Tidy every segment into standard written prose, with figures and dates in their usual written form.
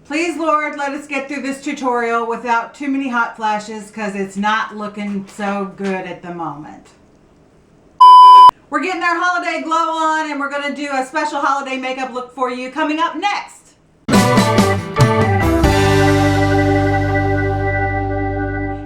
Please, Lord, let us get through this tutorial without too many hot flashes because it's not looking so good at the moment. We're getting our holiday glow on and we're going to do a special holiday makeup look for you coming up next.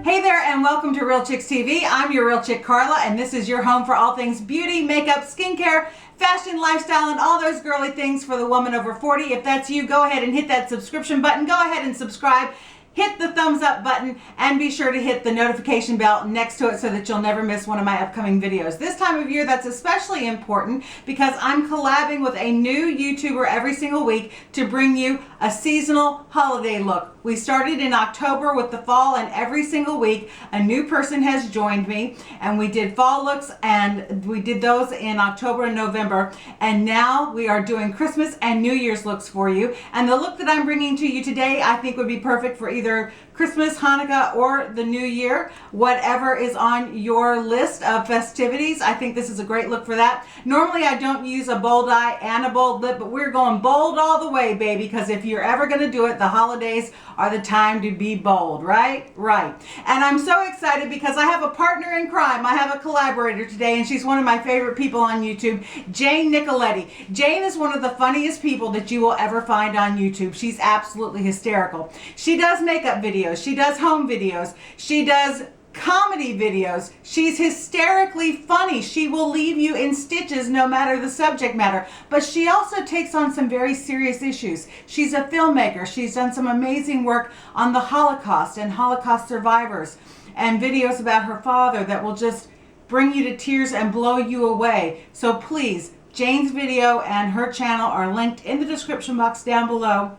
Hey there and welcome to Real Chicks TV. I'm your Real Chick Carla and this is your home for all things beauty, makeup, skincare, fashion, lifestyle, and all those girly things for the woman over 40. If that's you, go ahead and hit that subscription button. Go ahead and subscribe. Hit the thumbs up button and be sure to hit the notification bell next to it so that you'll never miss one of my upcoming videos. This time of year that's especially important because I'm collabing with a new YouTuber every single week to bring you a seasonal holiday look. We started in October with the fall and every single week a new person has joined me and we did fall looks and we did those in October and November, and now we are doing Christmas and New Year's looks for you. And the look that I'm bringing to you today I think would be perfect for either Christmas, Hanukkah, or the New Year, whatever is on your list of festivities. I think this is a great look for that. Normally I don't use a bold eye and a bold lip, but we're going bold all the way, baby, because if you're ever going to do it, the holidays are the time to be bold, right? Right. And I'm so excited because I have a partner in crime. I have a collaborator today, and she's one of my favorite people on YouTube, Jane Nicoletti. Jane is one of the funniest people that you will ever find on YouTube. She's absolutely hysterical. She does makeup videos. She does home videos. She does comedy videos. She's hysterically funny. She will leave you in stitches no matter the subject matter. But she also takes on some very serious issues. She's a filmmaker. She's done some amazing work on the Holocaust and Holocaust survivors and videos about her father that will just bring you to tears and blow you away. So please, Jane's video and her channel are linked in the description box down below.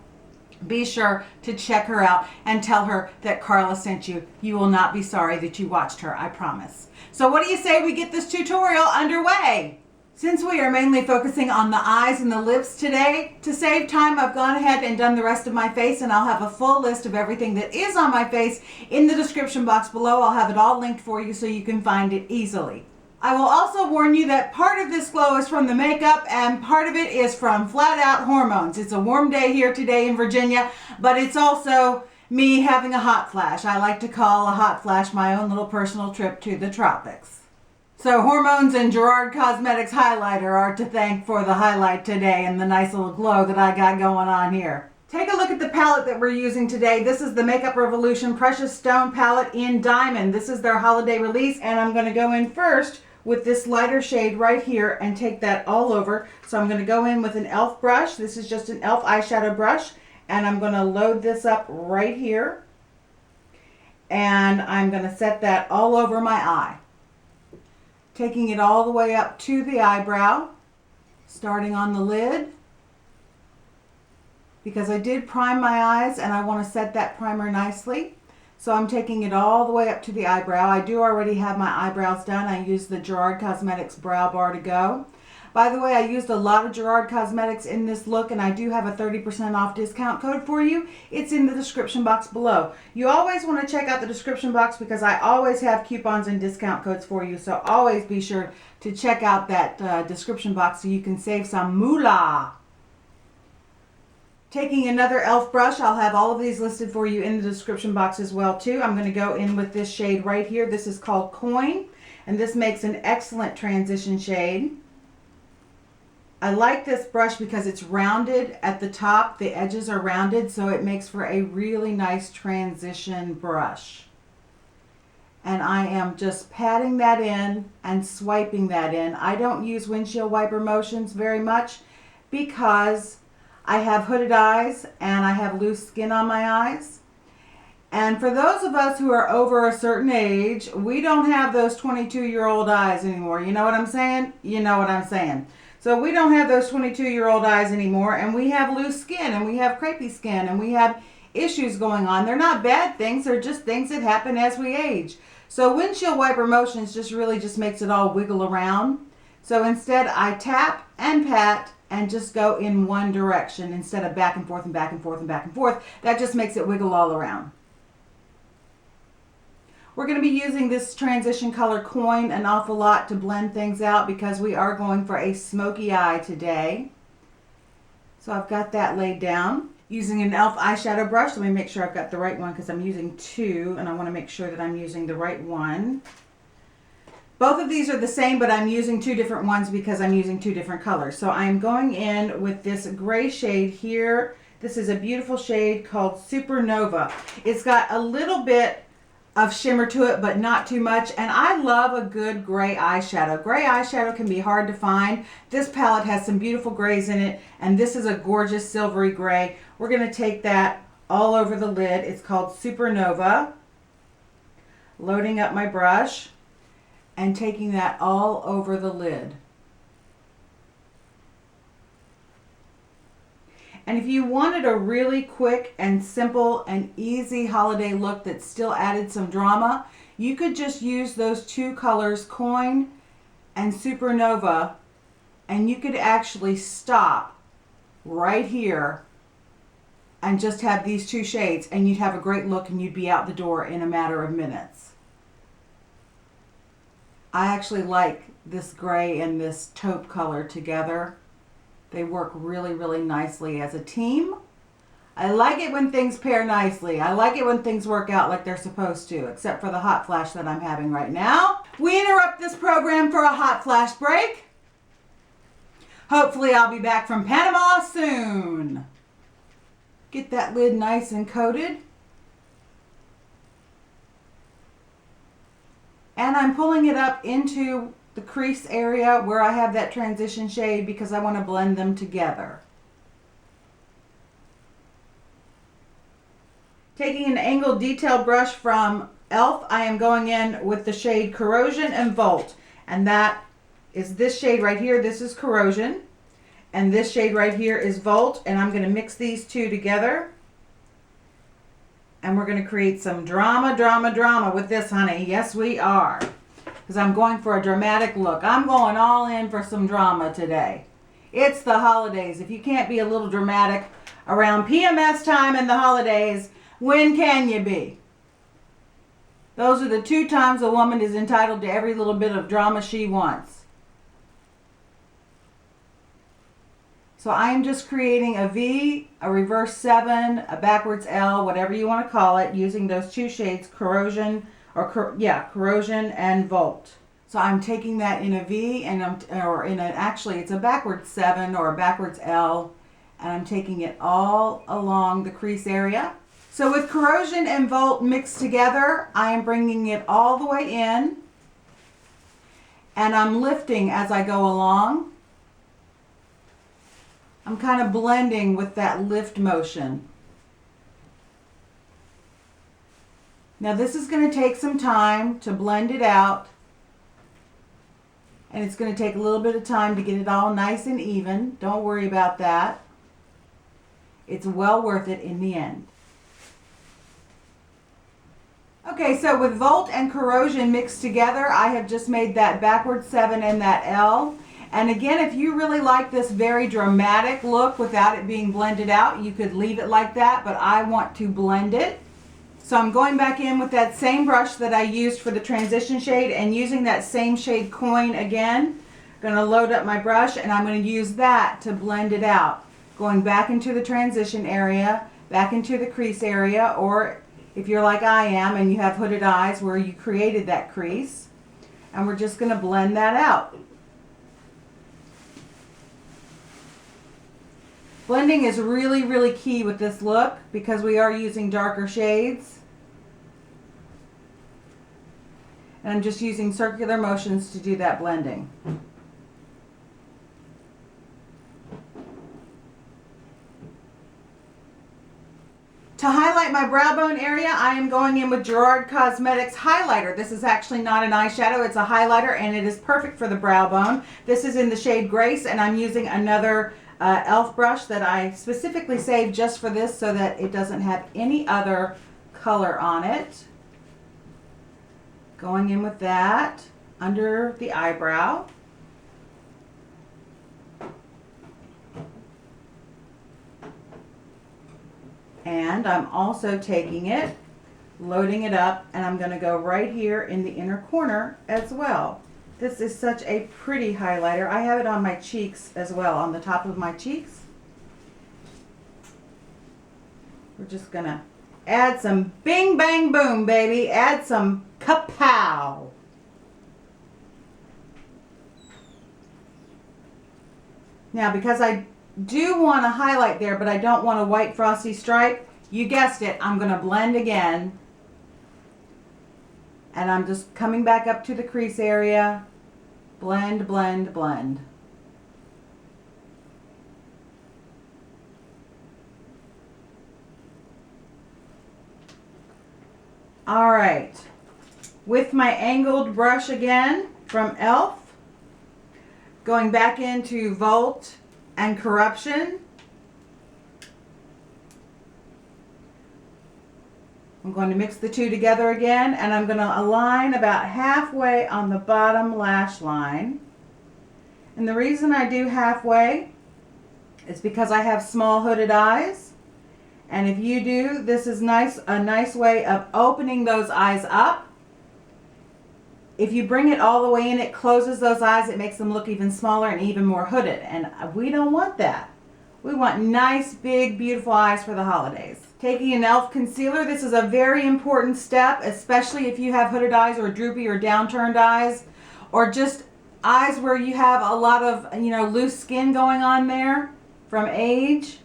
Be sure to check her out and tell her that Carla sent you. You will not be sorry that you watched her, I promise. So what do you say we get this tutorial underway? Since we are mainly focusing on the eyes and the lips today, to save time, I've gone ahead and done the rest of my face, and I'll have a full list of everything that is on my face in the description box below. I'll have it all linked for you so you can find it easily. I will also warn you that part of this glow is from the makeup and part of it is from flat out hormones. It's a warm day here today in Virginia, but it's also me having a hot flash. I like to call a hot flash my own little personal trip to the tropics. So hormones and Gerard Cosmetics highlighter are to thank for the highlight today and the nice little glow that I got going on here. Take a look at the palette that we're using today. This is the Makeup Revolution Precious Stone palette in Diamond. This is their holiday release, and I'm going to go in first with this lighter shade right here and take that all over. So I'm going to go in with an e.l.f. brush. This is just an e.l.f. eyeshadow brush, and I'm going to load this up right here, and I'm going to set that all over my eye, taking it all the way up to the eyebrow, starting on the lid, because I did prime my eyes and I want to set that primer nicely. So I'm taking it all the way up to the eyebrow. I do already have my eyebrows done. I used the Gerard Cosmetics Brow Bar to go. By the way, I used a lot of Gerard Cosmetics in this look, and I do have a 30% off discount code for you. It's in the description box below. You always want to check out the description box because I always have coupons and discount codes for you. So always be sure to check out that description box so you can save some moolah. Taking another e.l.f. brush, I'll have all of these listed for you in the description box as well too. I'm going to go in with this shade right here. This is called Coin, and this makes an excellent transition shade. I like this brush because it's rounded at the top. The edges are rounded, so it makes for a really nice transition brush. And I am just patting that in and swiping that in. I don't use windshield wiper motions very much because I have hooded eyes and I have loose skin on my eyes. And for those of us who are over a certain age, we don't have those 22-year-old eyes anymore. You know what I'm saying? You know what I'm saying. So we don't have those 22-year-old eyes anymore, and we have loose skin and we have crepey skin and we have issues going on. They're not bad things. They're just things that happen as we age. So windshield wiper motions just really just makes it all wiggle around. So instead I tap and pat and just go in one direction instead of back and forth and back and forth and back and forth. That just makes it wiggle all around. We're going to be using this transition color Coin an awful lot to blend things out because we are going for a smoky eye today. So I've got that laid down. Using an e.l.f. eyeshadow brush. Let me make sure I've got the right one because I'm using two and I want to make sure that I'm using the right one. Both of these are the same, but I'm using two different ones because I'm using two different colors. So I'm going in with this gray shade here. This is a beautiful shade called Supernova. It's got a little bit of shimmer to it, but not too much. And I love a good gray eyeshadow. Gray eyeshadow can be hard to find. This palette has some beautiful grays in it, and this is a gorgeous silvery gray. We're going to take that all over the lid. It's called Supernova. Loading up my brush and taking that all over the lid. And if you wanted a really quick and simple and easy holiday look that still added some drama, you could just use those two colors, Coin and Supernova, and you could actually stop right here and just have these two shades, and you'd have a great look and you'd be out the door in a matter of minutes. I actually like this gray and this taupe color together. They work really, really nicely as a team. I like it when things pair nicely. I like it when things work out like they're supposed to, except for the hot flash that I'm having right now. We interrupt this program for a hot flash break. Hopefully I'll be back from Panama soon. Get that lid nice and coated. And I'm pulling it up into the crease area where I have that transition shade because I want to blend them together. Taking an angled detail brush from e.l.f., I am going in with the shade Corrosion and Volt. And that is this shade right here. This is Corrosion. And this shade right here is Volt. And I'm going to mix these two together. And we're going to create some drama, drama, drama with this, honey. Yes, we are. Because I'm going for a dramatic look. I'm going all in for some drama today. It's the holidays. If you can't be a little dramatic around PMS time and the holidays, when can you be? Those are the two times a woman is entitled to every little bit of drama she wants. So I am just creating a V, a reverse 7, a backwards L, whatever you want to call it, using those two shades, Corrosion, Corrosion and Volt. So I'm taking that in a V and actually it's a backwards 7 or a backwards L, and I'm taking it all along the crease area. So with Corrosion and Volt mixed together, I am bringing it all the way in, and I'm lifting as I go along. I'm kind of blending with that lift motion. Now this is going to take some time to blend it out, and it's going to take a little bit of time to get it all nice and even. Don't worry about that. It's well worth it in the end. Okay, so with Volt and Corrosion mixed together, I have just made that backward 7 and that L. And again, if you really like this very dramatic look without it being blended out, you could leave it like that, but I want to blend it. So I'm going back in with that same brush that I used for the transition shade and using that same shade Coin again. I'm going to load up my brush and I'm going to use that to blend it out. Going back into the transition area, back into the crease area, or if you're like I am and you have hooded eyes where you created that crease. And we're just going to blend that out. Blending is really, really key with this look because we are using darker shades. And I'm just using circular motions to do that blending. To highlight my brow bone area, I am going in with Gerard Cosmetics highlighter. This is actually not an eyeshadow, it's a highlighter, and it is perfect for the brow bone. This is in the shade Grace, and I'm using another e.l.f. brush that I specifically saved just for this so that it doesn't have any other color on it. Going in with that under the eyebrow. And I'm also taking it, loading it up, and I'm going to go right here in the inner corner as well. This is such a pretty highlighter. I have it on my cheeks as well, on the top of my cheeks. We're just gonna add some bing, bang, boom, baby. Add some kapow. Now, because I do want to highlight there, but I don't want a white frosty stripe, you guessed it, I'm going to blend again. And I'm just coming back up to the crease area. Blend, blend, blend. All right. With my angled brush again from e.l.f., going back into Volt and Corruption. I'm going to mix the two together again, and I'm going to align about halfway on the bottom lash line. And the reason I do halfway is because I have small hooded eyes. And if you do, this is a nice way of opening those eyes up. If you bring it all the way in, it closes those eyes. It makes them look even smaller and even more hooded. And we don't want that. We want nice, big, beautiful eyes for the holidays. Taking an e.l.f. concealer, this is a very important step, especially if you have hooded eyes or droopy or downturned eyes, or just eyes where you have a lot of, loose skin going on there from age.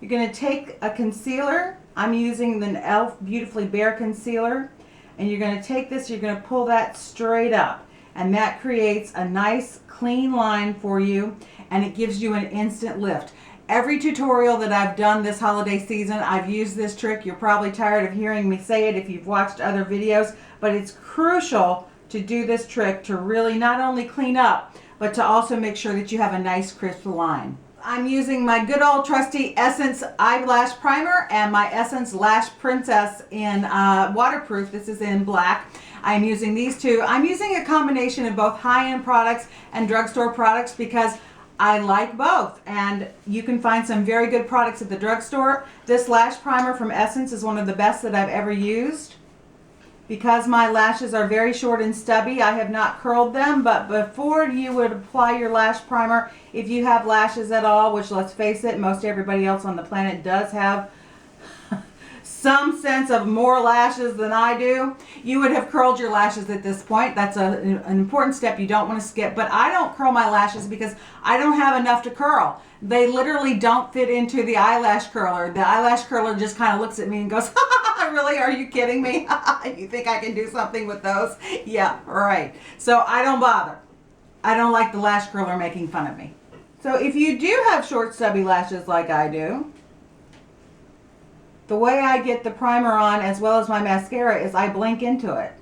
You're going to take a concealer. I'm using the e.l.f. Beautifully Bare Concealer. And you're going to take this, you're going to pull that straight up. And that creates a nice clean line for you. And it gives you an instant lift. Every tutorial that I've done this holiday season, I've used this trick. You're probably tired of hearing me say it if you've watched other videos. But it's crucial to do this trick to really not only clean up, but to also make sure that you have a nice crisp line. I'm using my good old trusty Essence Eyelash Primer and my Essence Lash Princess in waterproof. This is in black. I'm using these two. I'm using a combination of both high-end products and drugstore products because I like both. And you can find some very good products at the drugstore. This lash primer from Essence is one of the best that I've ever used. Because my lashes are very short and stubby, I have not curled them, but before you would apply your lash primer, if you have lashes at all, which let's face it, most everybody else on the planet does have some sense of more lashes than I do, you would have curled your lashes at this point. That's an important step you don't want to skip, but I don't curl my lashes because I don't have enough to curl. They literally don't fit into the eyelash curler. The eyelash curler just kind of looks at me and goes, really? Are you kidding me? You think I can do something with those? Yeah, right. So I don't bother. I don't like the lash curler making fun of me. So if you do have short stubby lashes like I do, the way I get the primer on as well as my mascara is I blink into it.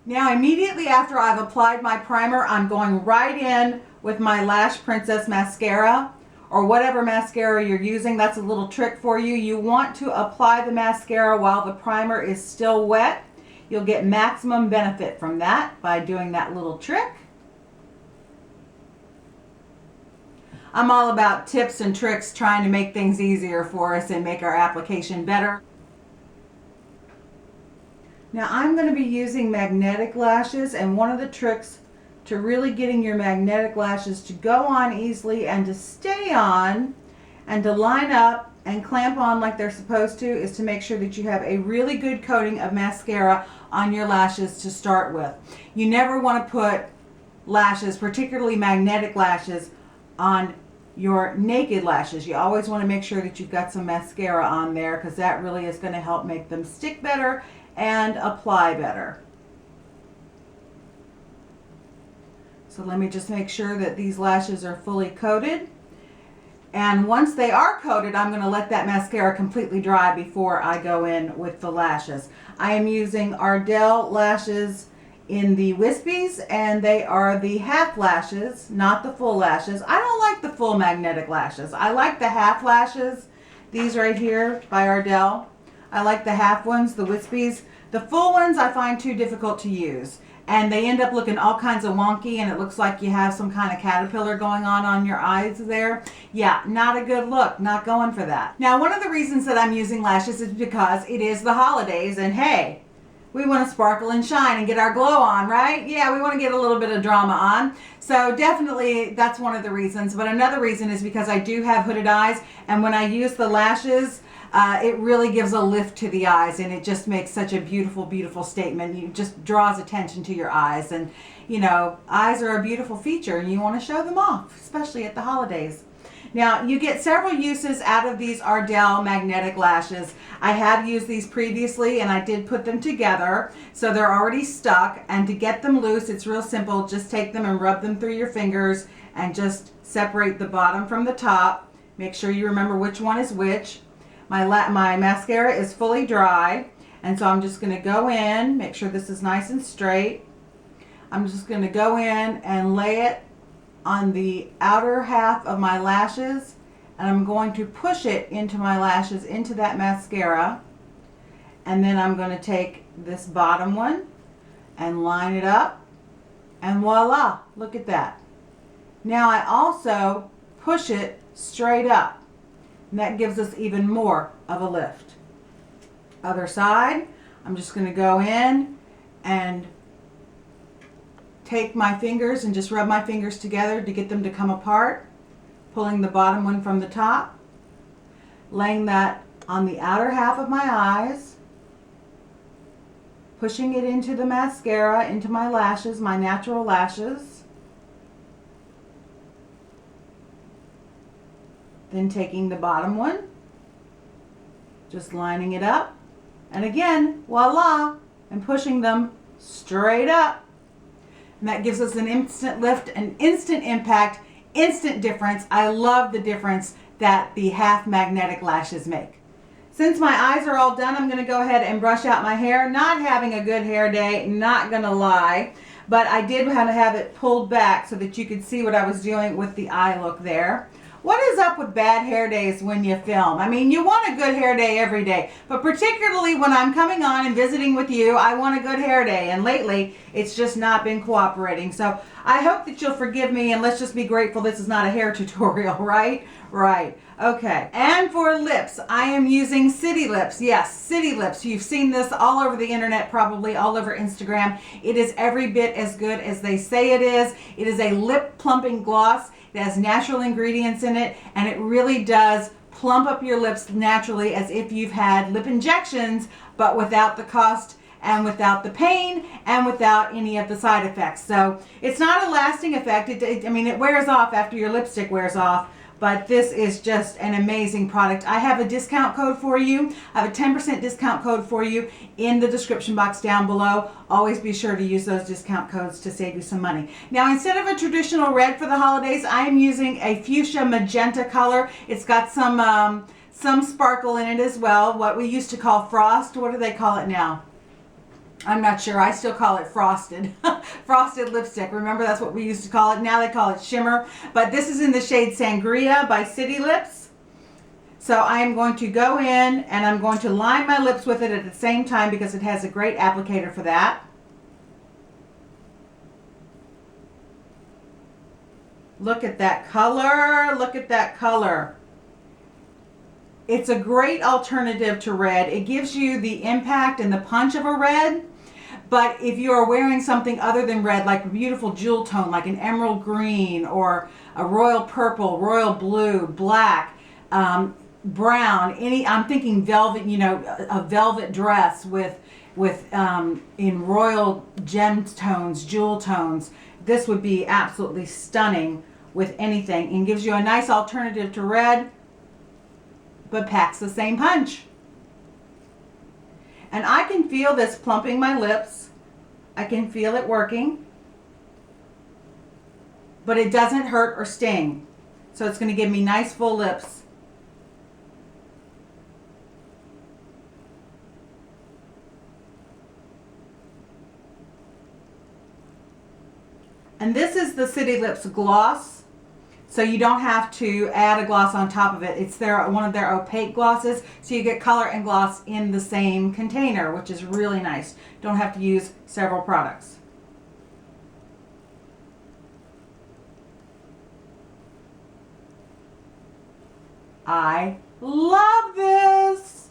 Now immediately after I've applied my primer, I'm going right in with my Lash Princess mascara or whatever mascara you're using. That's a little trick for you. You want to apply the mascara while the primer is still wet. You'll get maximum benefit from that by doing that little trick. I'm all about tips and tricks, trying to make things easier for us and make our application better. Now I'm going to be using magnetic lashes, and one of the tricks to really getting your magnetic lashes to go on easily and to stay on and to line up and clamp on like they're supposed to is to make sure that you have a really good coating of mascara on your lashes to start with. You never want to put lashes, particularly magnetic lashes, on your naked lashes. You always want to make sure that you've got some mascara on there because that really is going to help make them stick better and apply better. So let me just make sure that these lashes are fully coated. And once they are coated, I'm going to let that mascara completely dry before I go in with the lashes. I am using Ardell lashes in the wispies, and they are the half lashes, not the full lashes. I don't like the full magnetic lashes. I like the half lashes, these right here by Ardell. I like the half ones, the wispies. The full ones I find too difficult to use, and they end up looking all kinds of wonky, and it looks like you have some kind of caterpillar going on your eyes there. Yeah, not a good look, not going for that. Now, one of the reasons that I'm using lashes is because it is the holidays, and hey, We want to sparkle and shine and get our glow on, right? Yeah, we want to get a little bit of drama on. So definitely that's one of the reasons. But another reason is because I do have hooded eyes, and when I use the lashes, it really gives a lift to the eyes, and it just makes such a beautiful, beautiful statement. It just draws attention to your eyes. And, you know, eyes are a beautiful feature, and you want to show them off, especially at the holidays. Now, you get several uses out of these Ardell magnetic lashes. I have used these previously, and I did put them together, so they're already stuck. And to get them loose, it's real simple. Just take them and rub them through your fingers and just separate the bottom from the top. Make sure you remember which one is which. My mascara is fully dry, and so I'm just going to go in, make sure this is nice and straight. I'm just going to go in and lay it on the outer half of my lashes, and I'm going to push it into my lashes, into that mascara. And then I'm going to take this bottom one and line it up, and voila, look at that. Now I also push it straight up, and that gives us even more of a lift. Other side, I'm just going to go in and take my fingers and just rub my fingers together to get them to come apart, pulling the bottom one from the top, laying that on the outer half of my eyes, pushing it into the mascara, into my lashes, my natural lashes, then taking the bottom one, just lining it up, and again, voila, and pushing them straight up. And that gives us an instant lift, an instant impact, instant difference. I love the difference that the half magnetic lashes make. Since my eyes are all done, I'm going to go ahead and brush out my hair. Not having a good hair day, not going to lie, but I did want to have it pulled back so that you could see what I was doing with the eye look there. What is up with bad hair days when you film? I mean, you want a good hair day every day, but particularly when I'm coming on and visiting with you, I want a good hair day, and lately it's just not been cooperating. So I hope that you'll forgive me, and let's just be grateful this is not a hair tutorial, right? Right. Okay. And for lips, I am using City Lips. Yes, City Lips. You've seen this all over the internet, probably all over Instagram. It is every bit as good as they say it is. It is a lip plumping gloss. It has natural ingredients in it, and it really does plump up your lips naturally, as if you've had lip injections, but without the cost and without the pain and without any of the side effects. So it's not a lasting effect. I mean, it wears off after your lipstick wears off, but this is just an amazing product. I have a discount code for you. I have a 10% discount code for you in the description box down below. Always be sure to use those discount codes to save you some money. Now, instead of a traditional red for the holidays, I am using a fuchsia magenta color. It's got some sparkle in it as well. What we used to call frost. What do they call it now? I'm not sure. I still call it frosted. Frosted lipstick. Remember, that's what we used to call it. Now they call it shimmer. But this is in the shade Sangria by City Lips. So I am going to go in and I'm going to line my lips with it at the same time because it has a great applicator for that. Look at that color. Look at that color. It's a great alternative to red. It gives you the impact and the punch of a red. But if you are wearing something other than red, like a beautiful jewel tone, like an emerald green or a royal purple, royal blue, black, brown, I'm thinking velvet, you know, a velvet dress with in royal gem tones, jewel tones. This would be absolutely stunning with anything, and gives you a nice alternative to red, but packs the same punch. And I can feel this plumping my lips. I can feel it working. But it doesn't hurt or sting. So it's going to give me nice full lips. And this is the City Lips gloss. So you don't have to add a gloss on top of it. It's one of their opaque glosses, so you get color and gloss in the same container, which is really nice. Don't have to use several products. I love this.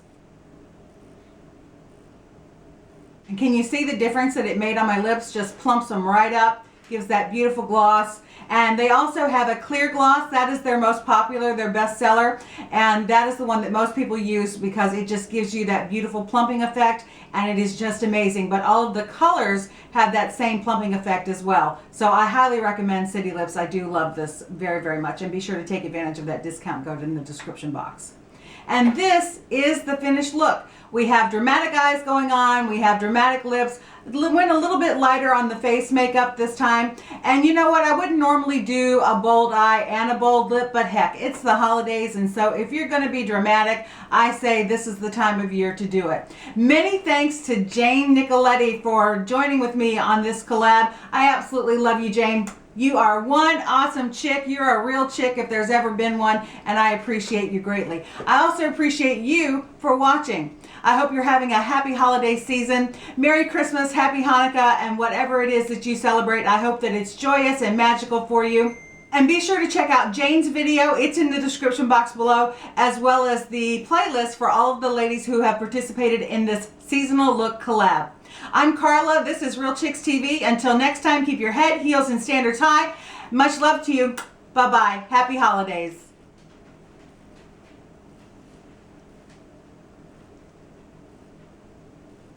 And can you see the difference that it made on my lips? Just plumps them right up, gives that beautiful gloss. And they also have a clear gloss. That is their most popular, their best seller. And that is the one that most people use because it just gives you that beautiful plumping effect, and it is just amazing. But all of the colors have that same plumping effect as well. So I highly recommend City Lips. I do love this very, very much. And be sure to take advantage of that discount code in the description box. And this is the finished look. We have dramatic eyes going on. We have dramatic lips. Went a little bit lighter on the face makeup this time. And you know what? I wouldn't normally do a bold eye and a bold lip, but heck, it's the holidays. And so if you're going to be dramatic, I say this is the time of year to do it. Many thanks to Jane Nicoletti for joining with me on this collab. I absolutely love you, Jane. You are one awesome chick. You're a real chick if there's ever been one, and I appreciate you greatly. I also appreciate you for watching. I hope you're having a happy holiday season. Merry Christmas, Happy Hanukkah, and whatever it is that you celebrate, I hope that it's joyous and magical for you. And be sure to check out Jane's video. It's in the description box below, as well as the playlist for all of the ladies who have participated in this seasonal look collab. I'm Carla. This is Real Chicks TV. Until next time, keep your head, heels, and standards high. Much love to you. Bye-bye. Happy holidays.